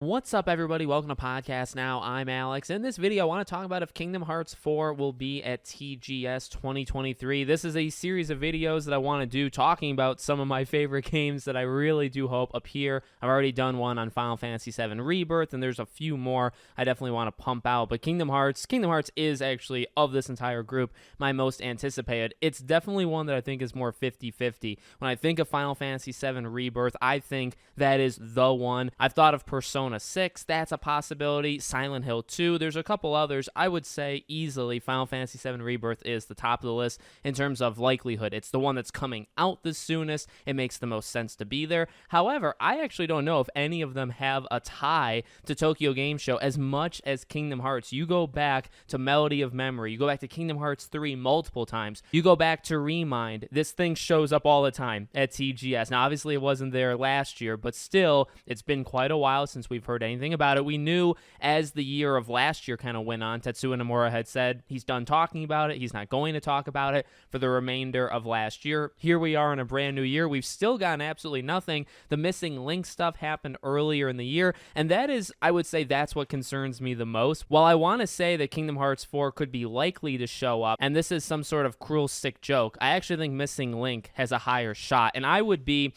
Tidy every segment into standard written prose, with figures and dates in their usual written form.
What's up, everybody? Welcome to Podcast Now. I'm Alex. In this video, I want to talk about if Kingdom Hearts 4 will be at TGS 2023. This is a series of videos that I want to do talking about some of my favorite games that I really do hope appear. I've already done one on Final Fantasy VII Rebirth, and there's a few more I definitely want to pump out. But Kingdom Hearts is actually, of this entire group, my most anticipated. It's definitely one that I think is more 50-50. When I think of Final Fantasy VII Rebirth, I think that is the one. I've thought of Persona 6, that's a possibility. Silent Hill 2, there's a couple others. I would say easily Final Fantasy VII Rebirth is the top of the list in terms of likelihood. It's the one that's coming out the soonest. It makes the most sense to be there. However, I actually don't know if any of them have a tie to Tokyo Game Show as much as Kingdom Hearts. You go back to Melody of Memory. You go back to Kingdom Hearts 3 multiple times. You go back to Remind. This thing shows up all the time at TGS. Now, obviously, it wasn't there last year, but still, it's been quite a while since we've heard anything about it. We knew as the year of last year kind of went on, Tetsuya Nomura had said he's done talking about it. He's not going to talk about it for the remainder of last year. Here we are in a brand new year. We've still gotten absolutely nothing. The missing link stuff happened earlier in the year, and that is, I would say, that's what concerns me the most. While I want to say that Kingdom Hearts 4 could be likely to show up, and this is some sort of cruel, sick joke, I actually think missing link has a higher shot, and I would be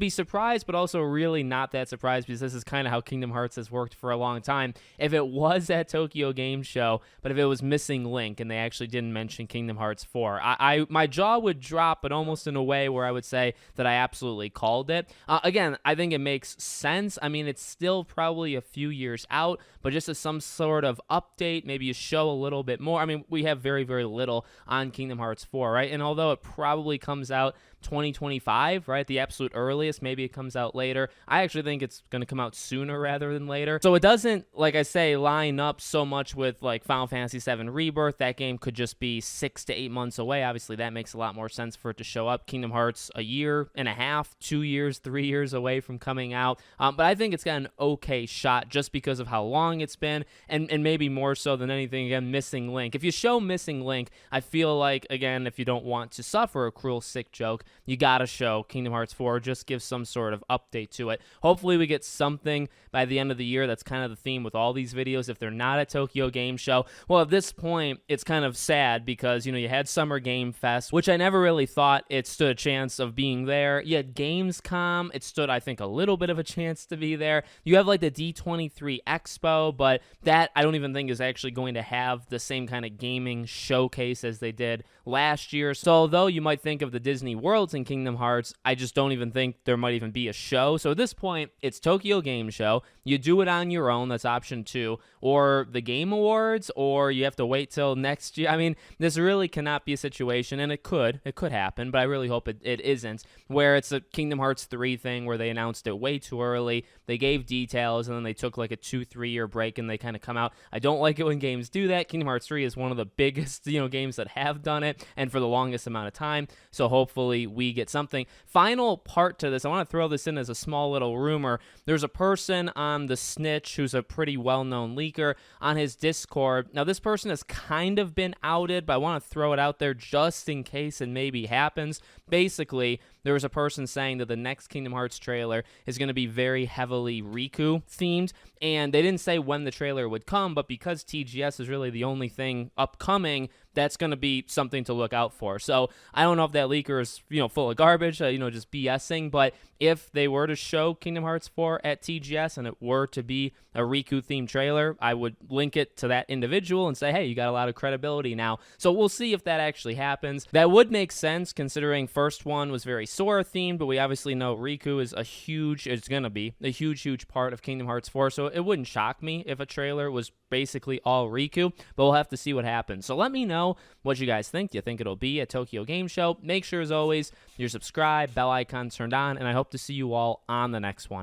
surprised, but also really not that surprised, because this is kind of how Kingdom Hearts has worked for a long time. If it was at Tokyo Game Show, but if it was missing link and they actually didn't mention Kingdom Hearts 4, my jaw would drop, but almost in a way where I would say that I absolutely called it. Again, I think it makes sense. I mean, it's still probably a few years out, but just as some sort of update, maybe you show a little bit more. I mean, we have very, very little on Kingdom Hearts 4, right? And although it probably comes out 2025, right? The absolute earliest, maybe it comes out later. I actually think it's going to come out sooner rather than later. So it doesn't, like I say, line up so much with like Final Fantasy VII Rebirth. That game could just be 6 to 8 months away. Obviously, that makes a lot more sense for it to show up. Kingdom Hearts, a year and a half, 2 years, 3 years away from coming out. But I think it's got an okay shot just because of how long it's been, and maybe more so than anything, again, missing link. If you show missing link, I feel like, again, if you don't want to suffer a cruel, sick joke, you gotta show Kingdom Hearts 4, just give some sort of update to it. Hopefully we get something by the end of the year. That's kind of the theme with all these videos. If they're not at Tokyo Game Show, well, at this point, it's kind of sad because, you know, you had Summer Game Fest, which I never really thought it stood a chance of being there. You had Gamescom. It stood, I think, a little bit of a chance to be there. You have, like, the D23 Expo, but that I don't even think is actually going to have the same kind of gaming showcase as they did last year. So although you might think of the Disney Worlds in Kingdom Hearts, I just don't even think there might even be a show. So at this point, it's Tokyo Game Show. You do it on your own. That's option 2. Or the Game Awards, or you have to wait till next year. I mean, this really cannot be a situation, and it could happen, but I really hope it isn't, where it's a Kingdom Hearts 3 thing where they announced it way too early. They gave details, and then they took like a 2-3 year break, and they kind of come out. I don't like it when games do that. Kingdom Hearts 3 is one of the biggest, games that have done it, and for the longest amount of time. So hopefully we get something. Final part to this, I want to throw this in as a small little rumor. There's a person on the Snitch who's a pretty well-known leaker on his Discord. Now, this person has kind of been outed, but I want to throw it out there just in case it maybe happens. Basically, there was a person saying that the next Kingdom Hearts trailer is going to be very heavily Riku themed, and they didn't say when the trailer would come, but because TGS is really the only thing upcoming, that's going to be something to look out for. So I don't know if that leaker is, full of garbage, just BSing, but if they were to show Kingdom Hearts 4 at TGS and it were to be a Riku-themed trailer, I would link it to that individual and say, hey, you got a lot of credibility now. So we'll see if that actually happens. That would make sense considering first one was very Sora-themed, but we obviously know Riku is it's going to be a huge, huge part of Kingdom Hearts 4, so it wouldn't shock me if a trailer was basically all Riku, but we'll have to see what happens. So let me know what you guys think. Do you think it'll be at Tokyo Game Show? Make sure, as always, you're subscribed, bell icon turned on, and I hope to see you all on the next one.